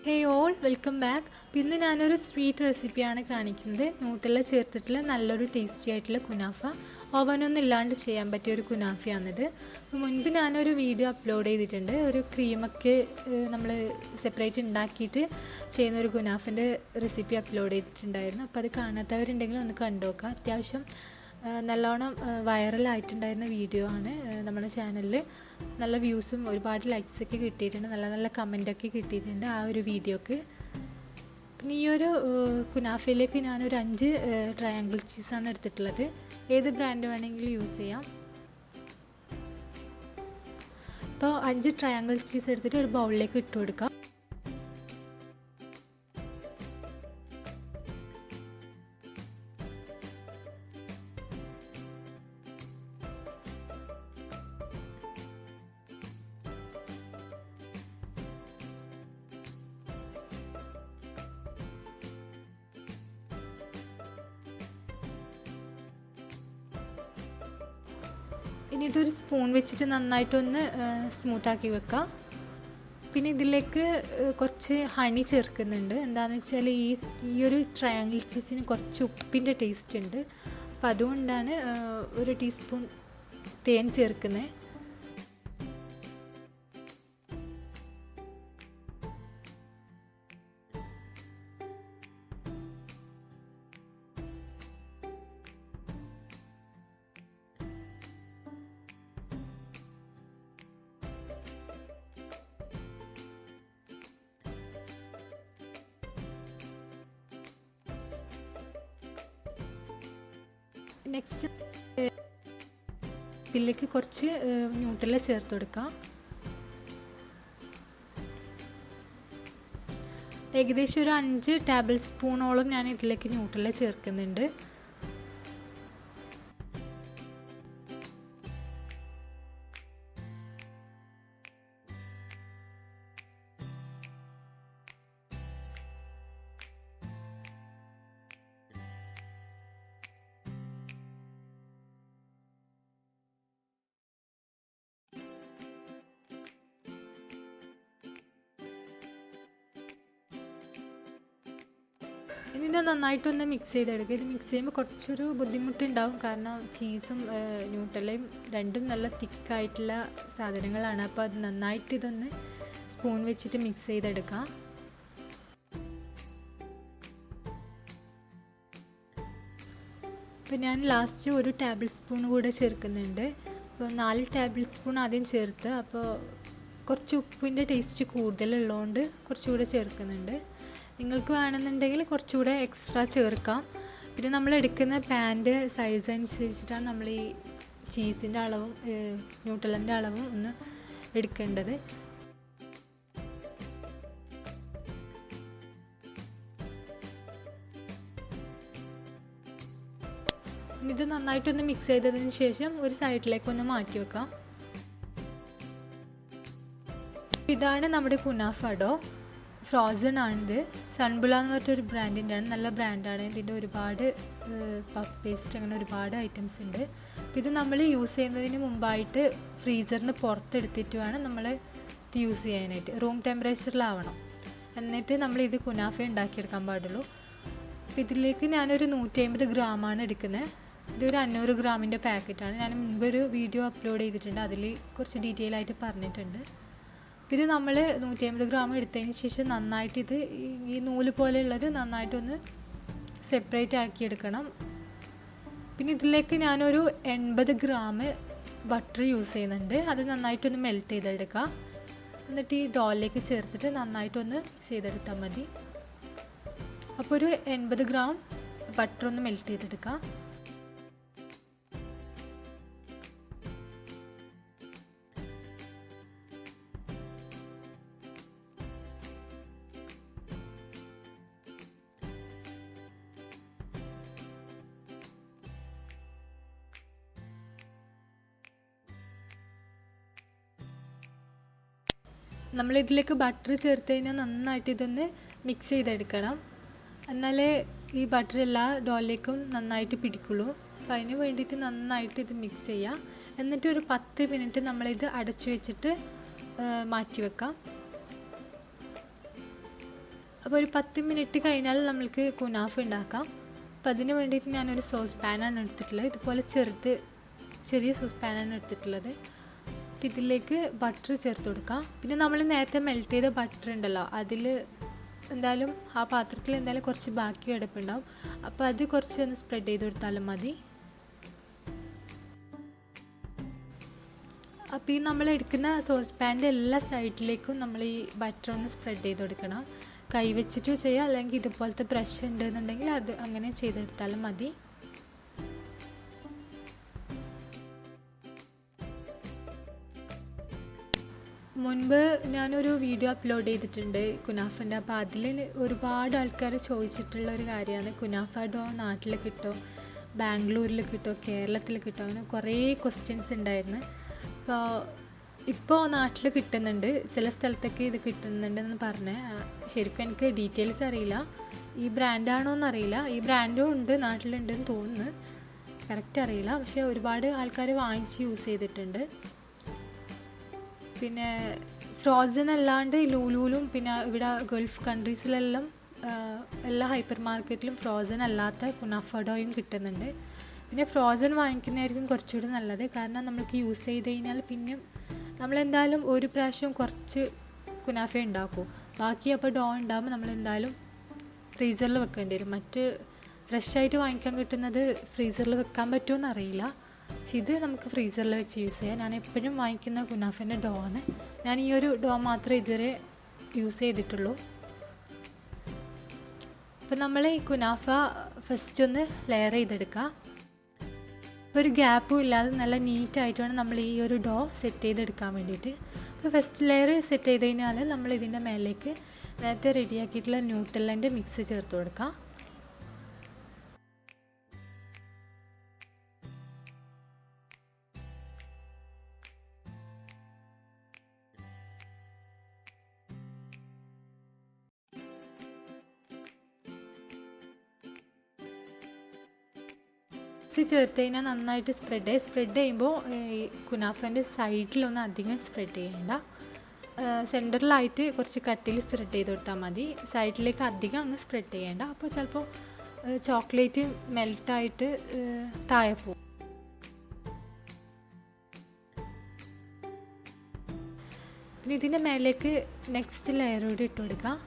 Hey all, welcome back. ഇന്ന് ഞാനൊരു sweet റെസിപ്പിയാണ് കാണിക്കുന്നത്. ന്യൂട്ടെല്ല ചേർത്തിട്ടുള്ള നല്ലൊരു ടേസ്റ്റി ആയിട്ടുള്ള കുനാഫ. ഓവനൊന്നും ഇല്ലാണ്ട് ചെയ്യാൻ പറ്റിയ ഒരു കുനാഫയാണിത്. മുൻപ് ഞാനൊരു വീഡിയോ അപ്ലോഡ് ചെയ്തിട്ടുണ്ട്. ഒരു ക്രീമൊക്കെ നമ്മൾ സെപ്പറേറ്റ് ഉണ്ടാക്കിയിട്ട് ചെയ്യുന്ന ഒരു കുനാഫിൻ്റെ റെസിപ്പി അപ്ലോഡ് ചെയ്തിട്ടുണ്ടായിരുന്നു. അപ്പോൾ അത് കാണാത്തവരുണ്ടെങ്കിൽ ഒന്ന് കണ്ടു നോക്കുക. അത്യാവശ്യം നല്ലോണം വൈറലായിട്ടുണ്ടായിരുന്ന വീഡിയോ ആണ് നമ്മുടെ ചാനലിൽ. നല്ല വ്യൂസും ഒരുപാട് ലൈക്സൊക്കെ കിട്ടിയിട്ടുണ്ട്, നല്ല നല്ല കമൻറ്റൊക്കെ കിട്ടിയിട്ടുണ്ട് ആ ഒരു വീഡിയോക്ക്. പിന്നെ ഈ ഒരു കുനാഫയിലേക്ക് ഞാനൊരു 5 ട്രയാങ്കിൾ ചീസാണ് എടുത്തിട്ടുള്ളത്. ഏത് ബ്രാൻഡ് വേണമെങ്കിലും യൂസ് ചെയ്യാം. അപ്പോൾ 5 ട്രയാങ്കിൾ ചീസ് എടുത്തിട്ട് ഒരു ബൗളിലേക്ക് ഇട്ട് കൊടുക്കാം. ഇനി ഇതൊരു സ്പൂൺ വെച്ചിട്ട് നന്നായിട്ടൊന്ന് സ്മൂത്താക്കി വെക്കാം. പിന്നെ ഇതിലേക്ക് കുറച്ച് ഹണി ചേർക്കുന്നുണ്ട്. എന്താണെന്ന് വെച്ചാൽ ഈ ഒരു ട്രയാങ്കിൾ ചീസിന് കുറച്ച് ഉപ്പിൻ്റെ ടേസ്റ്റ് ഉണ്ട്. അപ്പോൾ അതുകൊണ്ടാണ് ഒരു ടീസ്പൂൺ തേൻ ചേർക്കുന്നത്. നെക്സ്റ്റ് ഇതിലേക്ക് കുറച്ച് ന്യൂട്ടെല്ല ചേർത്ത് കൊടുക്കാം. ഏകദേശം ഒരു 5 ടേബിൾ സ്പൂണോളം ഞാൻ ഇതിലേക്ക് ന്യൂട്ടെല്ല ചേർക്കുന്നുണ്ട്. ഇനി ഇത് നന്നായിട്ടൊന്ന് മിക്സ് ചെയ്തെടുക്കുക. ഇത് മിക്സ് ചെയ്യുമ്പോൾ കുറച്ചൊരു ബുദ്ധിമുട്ടുണ്ടാവും, കാരണം ചീസും ന്യൂട്ടെല്ലയും രണ്ടും നല്ല തിക്കായിട്ടുള്ള സാധനങ്ങളാണ്. അപ്പോൾ അത് നന്നായിട്ട് ഇതൊന്ന് സ്പൂൺ വെച്ചിട്ട് മിക്സ് ചെയ്തെടുക്കാം. അപ്പോൾ ഞാൻ ലാസ്റ്റ് ഒരു ടേബിൾ സ്പൂൺ കൂടെ ചേർക്കുന്നുണ്ട്. അപ്പോൾ 4 ടേബിൾ സ്പൂൺ ആദ്യം ചേർത്ത്, അപ്പോൾ കുറച്ച് ഉപ്പിൻ്റെ ടേസ്റ്റ് കൂടുതലുള്ളതുകൊണ്ട് കുറച്ചുകൂടെ ചേർക്കുന്നുണ്ട്. നിങ്ങൾക്ക് വേണമെന്നുണ്ടെങ്കിൽ കുറച്ചുകൂടെ എക്സ്ട്രാ ചേർക്കാം. പിന്നെ നമ്മൾ എടുക്കുന്ന പാൻ്റെ സൈസ് അനുസരിച്ചിട്ടാണ് നമ്മൾ ഈ ചീസിൻ്റെ അളവും ന്യൂട്ടെല്ലൻ്റെ അളവും ഒന്ന് എടുക്കേണ്ടത്. ഇത് നന്നായിട്ടൊന്ന് മിക്സ് ചെയ്തതിന് ശേഷം ഒരു സൈഡിലേക്ക് ഒന്ന് മാറ്റി വെക്കാം. ഇതാണ് നമ്മുടെ കുനാഫ ഡോ. ഫ്രോസൺ ആണിത്. സൺബുല എന്ന് പറഞ്ഞൊരു ബ്രാൻഡിൻ്റെ ആണ്, നല്ല ബ്രാൻഡാണ്. ഇതിൻ്റെ ഒരുപാട് പഫ് പേസ്റ്റ് അങ്ങനെ ഒരുപാട് ഐറ്റംസ് ഉണ്ട്. അപ്പോൾ ഇത് നമ്മൾ യൂസ് ചെയ്യുന്നതിന് മുമ്പായിട്ട് ഫ്രീസറിന് പുറത്തെടുത്തിട്ട് വേണം നമ്മൾ ഇത് യൂസ് ചെയ്യാനായിട്ട്. റൂം ടെമ്പറേച്ചറിലാവണം, എന്നിട്ട് നമ്മൾ ഇത് കുനാഫ ഉണ്ടാക്കിയെടുക്കാൻ പാടുള്ളൂ. അപ്പോൾ ഇതിലേക്ക് ഞാനൊരു 150 ഗ്രാമാണ് എടുക്കുന്നത്. ഇതൊരു 500 ഗ്രാമിൻ്റെ പാക്കറ്റാണ്. ഞാൻ മുൻപൊരു വീഡിയോ അപ്ലോഡ് ചെയ്തിട്ടുണ്ട്, അതിൽ കുറച്ച് ഡീറ്റെയിൽ ആയിട്ട് പറഞ്ഞിട്ടുണ്ട്. ഇത് നമ്മൾ 150 ഗ്രാം എടുത്തതിന് ശേഷം നന്നായിട്ട് ഇത് ഈ നൂല് പോലെയുള്ളത് നന്നായിട്ടൊന്ന് സെപ്പറേറ്റ് ആക്കിയെടുക്കണം. പിന്നെ ഇതിലേക്ക് ഞാനൊരു 80 ഗ്രാം ബട്ടർ യൂസ് ചെയ്യുന്നുണ്ട്. അത് നന്നായിട്ടൊന്ന് മെൽറ്റ് ചെയ്തെടുക്കുക. എന്നിട്ട് ഈ ഡോയിലേക്ക് ചേർത്തിട്ട് നന്നായിട്ടൊന്ന് മിക്സ് ചെയ്തെടുത്താൽ മതി. അപ്പോൾ ഒരു 80 ഗ്രാം ബട്ടർ ഒന്ന് മെൽറ്റ് ചെയ്തെടുക്കുക. നമ്മളിതിലേക്ക് ബട്ടർ ചേർത്ത് കഴിഞ്ഞാൽ നന്നായിട്ട് ഇതൊന്ന് മിക്സ് ചെയ്തെടുക്കണം, എന്നാലേ ഈ ബട്ടർ എല്ലാ ഡോയിലേക്കും നന്നായിട്ട് പിടിക്കുള്ളൂ. അപ്പോൾ അതിന് വേണ്ടിയിട്ട് നന്നായിട്ട് ഇത് മിക്സ് ചെയ്യാം. എന്നിട്ട് ഒരു 10 മിനിറ്റ് നമ്മളിത് അടച്ചു വെച്ചിട്ട് മാറ്റി വെക്കാം. 10 മിനിറ്റ് കഴിഞ്ഞതിന് ശേഷം ഒരു സൈഡിലേക്ക് ഒന്ന് മാറ്റി വെക്കാം. അപ്പോൾ ഒരു 80 ഗ്രാം ബട്ടർ നന്നായിട്ട് മെൽറ്റ് ചെയ്തിട്ടുണ്ട്. അതിലേക്ക് ഞാനൊരു 1 ടീസ്പൂൺ നെയ്യ് ചേർക്കുന്നുണ്ട്. അപ്പോൾ ഒരു 10 മിനിറ്റ് കഴിഞ്ഞാൽ നമ്മൾക്ക് കുനാഫ ഉണ്ടാക്കാം. അപ്പോൾ അതിന് വേണ്ടിയിട്ട് ഞാനൊരു സോസ് പാനാണ് എടുത്തിട്ടുള്ളത്. ഇതുപോലെ ചെറിയ സോസ് പാനാണ് എടുത്തിട്ടുള്ളത്. അപ്പോൾ ഇതിലേക്ക് ബട്ടർ ചേർത്ത് കൊടുക്കാം. പിന്നെ നമ്മൾ നേരത്തെ മെൽറ്റ് ചെയ്ത ബട്ടർ ഉണ്ടല്ലോ, അതിൽ എന്തായാലും ആ പാത്രത്തിൽ എന്തായാലും കുറച്ച് ബാക്കി കിടപ്പുണ്ടാവും. അപ്പോൾ അത് കുറച്ച് ഒന്ന് സ്പ്രെഡ് ചെയ്ത് കൊടുത്താലും മതി. അപ്പോൾ ഈ നമ്മൾ എടുക്കുന്ന സോസ് പാൻ്റെ എല്ലാ സൈഡിലേക്കും നമ്മൾ ഈ ബട്ടർ ഒന്ന് സ്പ്രെഡ് ചെയ്ത് കൊടുക്കണം. കൈ വെച്ചിട്ട് ചെയ്യുക, അല്ലെങ്കിൽ ഇതുപോലത്തെ ബ്രഷ് ഉണ്ടെന്നുണ്ടെങ്കിൽ അത് അങ്ങനെ ചെയ്തെടുത്താലും മതി. മുൻപ് ഞാനൊരു വീഡിയോ അപ്ലോഡ് ചെയ്തിട്ടുണ്ട് കുനാഫൻ്റെ. അപ്പോൾ അതിൽ ഒരുപാട് ആൾക്കാർ ചോദിച്ചിട്ടുള്ള ഒരു കാര്യമാണ് കുനാഫ ഡോ നാട്ടിൽ കിട്ടുമോ, ബാംഗ്ലൂരിൽ കിട്ടുമോ, കേരളത്തിൽ കിട്ടുമോ, അങ്ങനെ കുറേ ക്വസ്റ്റ്യൻസ് ഉണ്ടായിരുന്നു. ഇപ്പോൾ നാട്ടിൽ കിട്ടുന്നുണ്ട്, ചില സ്ഥലത്തൊക്കെ ഇത് കിട്ടുന്നുണ്ടെന്ന് പറഞ്ഞ്. ശരിക്കും എനിക്ക് ഡീറ്റെയിൽസ് അറിയില്ല, ഈ ബ്രാൻഡാണോ എന്നറിയില്ല. ഈ ബ്രാൻഡും ഉണ്ട്, നാട്ടിലുണ്ടെന്ന് തോന്നുന്നു, കറക്റ്റ് അറിയില്ല. പക്ഷേ ഒരുപാട് ആൾക്കാർ വാങ്ങിച്ച് യൂസ് ചെയ്തിട്ടുണ്ട്. പിന്നെ ഫ്രോസൺ അല്ലാണ്ട് ലൂലൂലും പിന്നെ ഇവിടെ ഗൾഫ് കൺട്രീസിലെല്ലാം എല്ലാ ഹൈപ്പർ മാർക്കറ്റിലും ഫ്രോസൺ അല്ലാത്ത കുനാഫ ഡോയും കിട്ടുന്നുണ്ട്. പിന്നെ ഫ്രോസൺ വാങ്ങിക്കുന്നതായിരിക്കും കുറച്ചുകൂടി നല്ലത്. കാരണം നമ്മൾക്ക് യൂസ് ചെയ്ത് കഴിഞ്ഞാൽ പിന്നെ നമ്മളെന്തായാലും ഒരു പ്രാവശ്യം കുറച്ച് കുനാഫ ഉണ്ടാക്കും, ബാക്കി അപ്പോൾ ഡോ ഉണ്ടാകുമ്പോൾ നമ്മളെന്തായാലും ഫ്രീസറിൽ വെക്കേണ്ടി വരും. മറ്റ് ഫ്രഷായിട്ട് വാങ്ങിക്കാൻ കിട്ടുന്നത് ഫ്രീസറിൽ വെക്കാൻ പറ്റുമോ അറിയില്ല. പക്ഷെ ഇത് നമുക്ക് ഫ്രീസറിൽ വെച്ച് യൂസ് ചെയ്യാം. ഞാൻ എപ്പോഴും വാങ്ങിക്കുന്ന കുനാഫേൻ്റെ ഡോ ആണ്. ഞാൻ ഈ ഒരു ഡോ മാത്രമേ ഇതുവരെ യൂസ് ചെയ്തിട്ടുള്ളൂ. അപ്പോൾ നമ്മൾ ഈ കുനാഫ ഫസ്റ്റ് ഒന്ന് ലെയർ ചെയ്തെടുക്കുക. ഒരു ഗ്യാപ്പും ഇല്ലാതെ നല്ല നീറ്റായിട്ട് വേണം നമ്മൾ ഈ ഒരു ഡോ സെറ്റ് ചെയ്തെടുക്കാൻ വേണ്ടിയിട്ട്. അപ്പോൾ ഫസ്റ്റ് ലെയർ സെറ്റ് ചെയ്ത് കഴിഞ്ഞാൽ നമ്മൾ ഇതിൻ്റെ മേലേക്ക് നേരത്തെ റെഡിയാക്കിയിട്ടുള്ള ന്യൂട്ടെല്ലൻ്റെ മിക്സ് ചേർത്ത് കൊടുക്കാം. ചേർത്ത് കഴിഞ്ഞാൽ നന്നായിട്ട് സ്പ്രെഡ് ചെയ്യുമ്പോൾ കുനാഫേൻ്റെ സൈഡിലൊന്നും അധികം സ്പ്രെഡ് ചെയ്യേണ്ട. സെൻറ്ററിലായിട്ട് കുറച്ച് കട്ടിയിൽ സ്പ്രെഡ് ചെയ്ത് കൊടുത്താൽ മതി. സൈഡിലേക്ക് അധികം അങ്ങ് സ്പ്രെഡ് ചെയ്യേണ്ട. അപ്പോൾ ചിലപ്പോൾ ചോക്ലേറ്റ് മെൽട്ടായിട്ട് താഴെ പോകും. പിന്നെ ഇതിൻ്റെ മേലേക്ക് നെക്സ്റ്റ് ലെയർ കൂടി ഇട്ട് കൊടുക്കാം.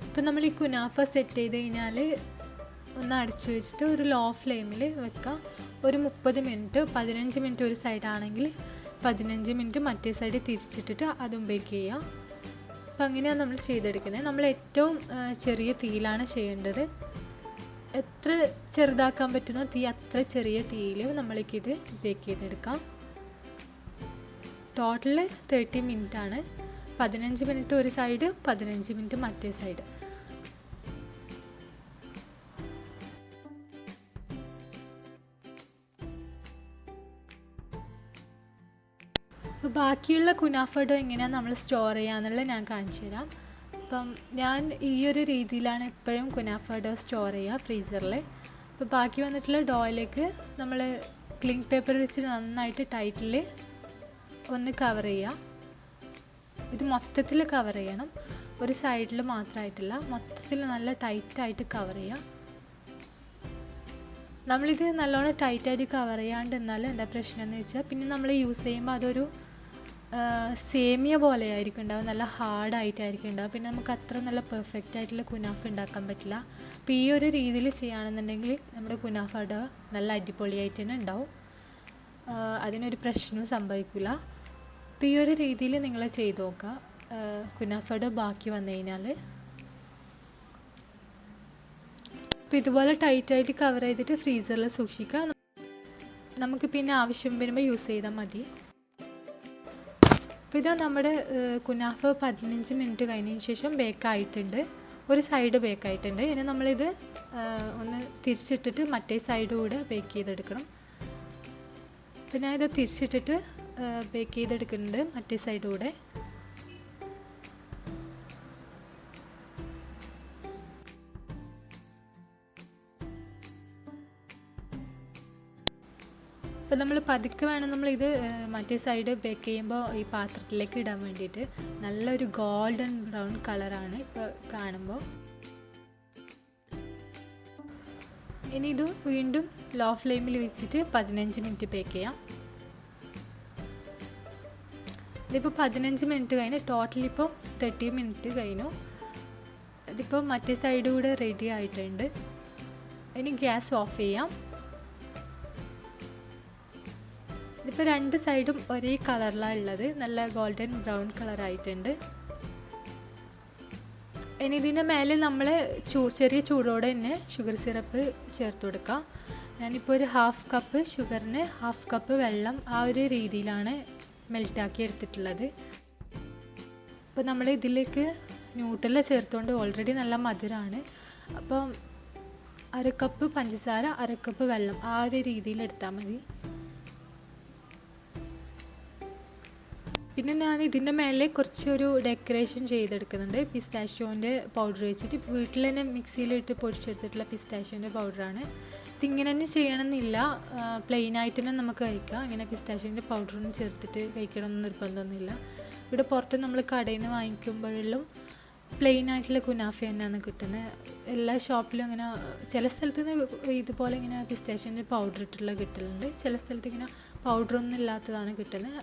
ഇപ്പോൾ നമ്മൾ ഈ കുനാഫ സെറ്റ് ചെയ്ത് കഴിഞ്ഞാൽ ഒന്ന് അടച്ചു വെച്ചിട്ട് ഒരു ലോ ഫ്ലെയിമിൽ വെക്കുക. ഒരു 30 മിനിറ്റ്, 15 മിനിറ്റ് ഒരു സൈഡാണെങ്കിൽ 15 മിനിറ്റ് മറ്റേ സൈഡ് തിരിച്ചിട്ടിട്ട് അതും ബേക്ക് ചെയ്യുക. അപ്പോൾ അങ്ങനെയാണ് നമ്മൾ ചെയ്തെടുക്കുന്നത്. നമ്മൾ ഏറ്റവും ചെറിയ തീയിലാണ് ചെയ്യേണ്ടത്. എത്ര ചെറുതാക്കാൻ പറ്റുന്നോ തീ അത്ര ചെറിയ തീയിൽ നമ്മൾക്കിത് ബേക്ക് ചെയ്തെടുക്കാം. ടോട്ടൽ 30 മിനിറ്റാണ്. 15 മിനിറ്റ് ഒരു സൈഡ്, 15 മിനിറ്റ് മറ്റേ സൈഡ്. അപ്പോൾ ബാക്കിയുള്ള കുനാഫ ഡോ എങ്ങനെയാണ് നമ്മൾ സ്റ്റോർ ചെയ്യാന്നുള്ളത് ഞാൻ കാണിച്ചു തരാം. അപ്പം ഞാൻ ഈ ഒരു രീതിയിലാണ് എപ്പോഴും കുനാഫ ഡോ സ്റ്റോർ ചെയ്യുക ഫ്രീസറിൽ. അപ്പോൾ ബാക്കി വന്നിട്ടുള്ള ഡോയിലേക്ക് നമ്മൾ ക്ലിങ് പേപ്പർ വെച്ച് നന്നായിട്ട് ടൈറ്റിൽ ഒന്ന് കവർ ചെയ്യുക. ഇത് മൊത്തത്തിൽ കവർ ചെയ്യണം, ഒരു സൈഡിൽ മാത്രമായിട്ടില്ല, മൊത്തത്തിൽ നല്ല ടൈറ്റായിട്ട് കവർ ചെയ്യുക. നമ്മളിത് നല്ലോണം ടൈറ്റായിട്ട് കവർ ചെയ്യാണ്ട് എന്നാൽ എന്താ പ്രശ്നം എന്ന് വെച്ചാൽ പിന്നെ നമ്മൾ യൂസ് ചെയ്യുമ്പോൾ അതൊരു സേമിയ പോലെ ആയിരിക്കും ഉണ്ടാവും, നല്ല ഹാർഡായിട്ടായിരിക്കും ഉണ്ടാവും. പിന്നെ നമുക്ക് അത്ര നല്ല പെർഫെക്റ്റ് ആയിട്ടുള്ള കുനാഫ ഉണ്ടാക്കാൻ പറ്റില്ല. അപ്പോൾ ഈ ഒരു രീതിയിൽ ചെയ്യുകയാണെന്നുണ്ടെങ്കിൽ നമ്മുടെ കുനാഫ ഡോ നല്ല അടിപൊളിയായിട്ട് തന്നെ ഉണ്ടാവും, അതിനൊരു പ്രശ്നവും സംഭവിക്കില്ല. അപ്പോൾ ഈ ഒരു രീതിയിൽ നിങ്ങൾ ചെയ്ത് നോക്കുക. കുനാഫ ഡോ ബാക്കി വന്നു കഴിഞ്ഞാൽ അപ്പോൾ ഇതുപോലെ ടൈറ്റായിട്ട് കവർ ചെയ്തിട്ട് ഫ്രീസറിൽ സൂക്ഷിക്കുക. നമുക്ക് പിന്നെ ആവശ്യം വരുമ്പോൾ യൂസ് ചെയ്താൽ മതി. അപ്പോൾ ഇതാ നമ്മുടെ കുനാഫ 15 മിനിറ്റ് കഴിഞ്ഞതിന് ശേഷം ബേക്കായിട്ടുണ്ട്. ഒരു സൈഡ് ബേക്കായിട്ടുണ്ട്. ഇനി നമ്മളിത് ഒന്ന് തിരിച്ചിട്ടിട്ട് മറ്റേ സൈഡ് കൂടെ ബേക്ക് ചെയ്തെടുക്കണം. അപ്പോൾ ഞാനിത് തിരിച്ചിട്ടിട്ട് ബേക്ക് ചെയ്തെടുക്കുന്നുണ്ട് മറ്റേ സൈഡ് കൂടെ. അപ്പോൾ നമ്മൾ പതുക്കെ വേണം നമ്മളിത് മറ്റേ സൈഡ് ബേക്ക് ചെയ്യുമ്പോൾ ഈ പാത്രത്തിലേക്ക് ഇടാൻ വേണ്ടിയിട്ട്. നല്ലൊരു ഗോൾഡൻ ബ്രൗൺ കളറാണ് ഇപ്പോൾ കാണുമ്പോൾ. ഇനി ഇത് വീണ്ടും ലോ ഫ്ലെയിമിൽ വെച്ചിട്ട് 15 മിനിറ്റ് ബേക്ക് ചെയ്യാം. ഇതിപ്പോൾ 15 മിനിറ്റ് കഴിഞ്ഞ് ടോട്ടൽ ഇപ്പോൾ 30 മിനിറ്റ് കഴിഞ്ഞു. ഇതിപ്പോൾ മറ്റേ സൈഡ് കൂടെ റെഡി ആയിട്ടുണ്ട്. ഇനി ഗ്യാസ് ഓഫ് ചെയ്യാം. ഇതിപ്പോൾ രണ്ട് സൈഡും ഒരേ കളറിലാണ് ഉള്ളത്. നല്ല ഗോൾഡൻ ബ്രൗൺ കളറായിട്ടുണ്ട്. ഇനി ഇതിൻ്റെ മേലെ നമ്മൾ ചെറിയ ചൂടോടെ തന്നെ ഷുഗർ സിറപ്പ് ചേർത്ത് കൊടുക്കുക. ഞാനിപ്പോൾ ഒരു 1/2 കപ്പ് ഷുഗറിന് 1/2 കപ്പ് വെള്ളം ആ ഒരു രീതിയിലാണ് മെൽറ്റാക്കി എടുത്തിട്ടുള്ളത്. അപ്പോൾ നമ്മൾ ഇതിലേക്ക് ന്യൂട്ടെല്ല ചേർത്തുകൊണ്ട് ഓൾറെഡി നല്ല മധുരമാണ്. അപ്പം 1/2 കപ്പ് പഞ്ചസാര 1/2 കപ്പ് വെള്ളം ആ ഒരു രീതിയിൽ എടുത്താൽ മതി. പിന്നെ ഞാൻ ഇതിൻ്റെ മേലെ കുറച്ചൊരു ഡെക്കറേഷൻ ചെയ്തെടുക്കുന്നുണ്ട്. പിസ്താഷ്യോൻ്റെ പൗഡർ വെച്ചിട്ട് വീട്ടിൽ തന്നെ മിക്സിയിലിട്ട് പൊടിച്ചെടുത്തിട്ടുള്ള പിസ്താഷ്യോൻ്റെ പൗഡറാണ്. ഇതിങ്ങനെ തന്നെ ചെയ്യണമെന്നില്ല, പ്ലെയിനായിട്ട് തന്നെ നമുക്ക് കഴിക്കാം. ഇങ്ങനെ പിസ്താഷ്യോൻ്റെ പൗഡറൊന്നും ചേർത്തിട്ട് കഴിക്കണമെന്ന് നിർബന്ധമൊന്നുമില്ല. ഇവിടെ പുറത്ത് നമ്മൾ കടയിൽ നിന്ന് വാങ്ങിക്കുമ്പോഴെല്ലാം പ്ലെയിൻ ആയിട്ടുള്ള കുനാഫ തന്നെയാണ് കിട്ടുന്നത്. എല്ലാ ഷോപ്പിലും ഇങ്ങനെ ചില സ്ഥലത്ത് നിന്ന് ഇതുപോലെ ഇങ്ങനെ പിസ്താഷ്യോൻ്റെ പൗഡർ ഇട്ടുള്ള കിട്ടലുണ്ട്, ചില സ്ഥലത്ത് ഇങ്ങനെ പൗഡറൊന്നും ഇല്ലാത്തതാണ് കിട്ടുന്നത്.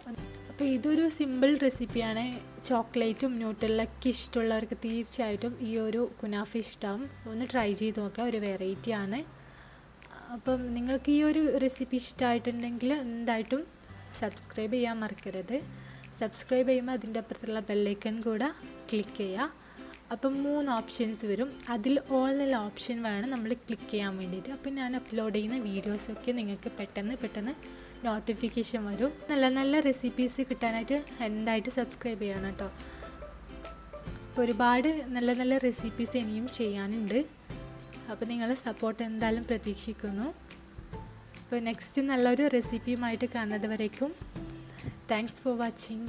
അപ്പോൾ ഇതൊരു സിമ്പിൾ റെസിപ്പിയാണ്. ചോക്ലേറ്റും ന്യൂട്ടെല്ലൊക്കെ ഇഷ്ടമുള്ളവർക്ക് തീർച്ചയായിട്ടും ഈ ഒരു കുനാഫ ഇഷ്ടമാവും. ഒന്ന് ട്രൈ ചെയ്ത് നോക്കുക, ഒരു വെറൈറ്റിയാണ്. അപ്പം നിങ്ങൾക്ക് ഈ ഒരു റെസിപ്പി ഇഷ്ടമായിട്ടുണ്ടെങ്കിൽ എന്തായിട്ടും സബ്സ്ക്രൈബ് ചെയ്യാൻ മറക്കരുത്. സബ്സ്ക്രൈബ് ചെയ്യുമ്പോൾ അതിൻ്റെ അപ്പുറത്തുള്ള ബെല്ലൈക്കൺ കൂടെ ക്ലിക്ക് ചെയ്യുക. അപ്പം 3 ഓപ്ഷൻസ് വരും. അതിൽ ഓൾ എന്നുള്ള ഓപ്ഷൻ വേണം നമ്മൾ ക്ലിക്ക് ചെയ്യാൻ വേണ്ടിയിട്ട്. അപ്പം ഞാൻ അപ്ലോഡ് ചെയ്യുന്ന വീഡിയോസൊക്കെ നിങ്ങൾക്ക് പെട്ടെന്ന് നോട്ടിഫിക്കേഷൻ വരും. നല്ല റെസിപ്പീസ് കിട്ടാനായിട്ട് എന്തായിട്ട് സബ്സ്ക്രൈബ് ചെയ്യണം കേട്ടോ. അപ്പോൾ ഒരുപാട് നല്ല റെസിപ്പീസ് ഇനിയും ചെയ്യാനുണ്ട്. അപ്പോൾ നിങ്ങളെ സപ്പോർട്ട് എന്തായാലും പ്രതീക്ഷിക്കുന്നു. അപ്പോൾ നെക്സ്റ്റ് നല്ലൊരു റെസിപ്പിയുമായിട്ട് കാണുന്നത് വരേക്കും താങ്ക്സ് ഫോർ വാച്ചിങ്.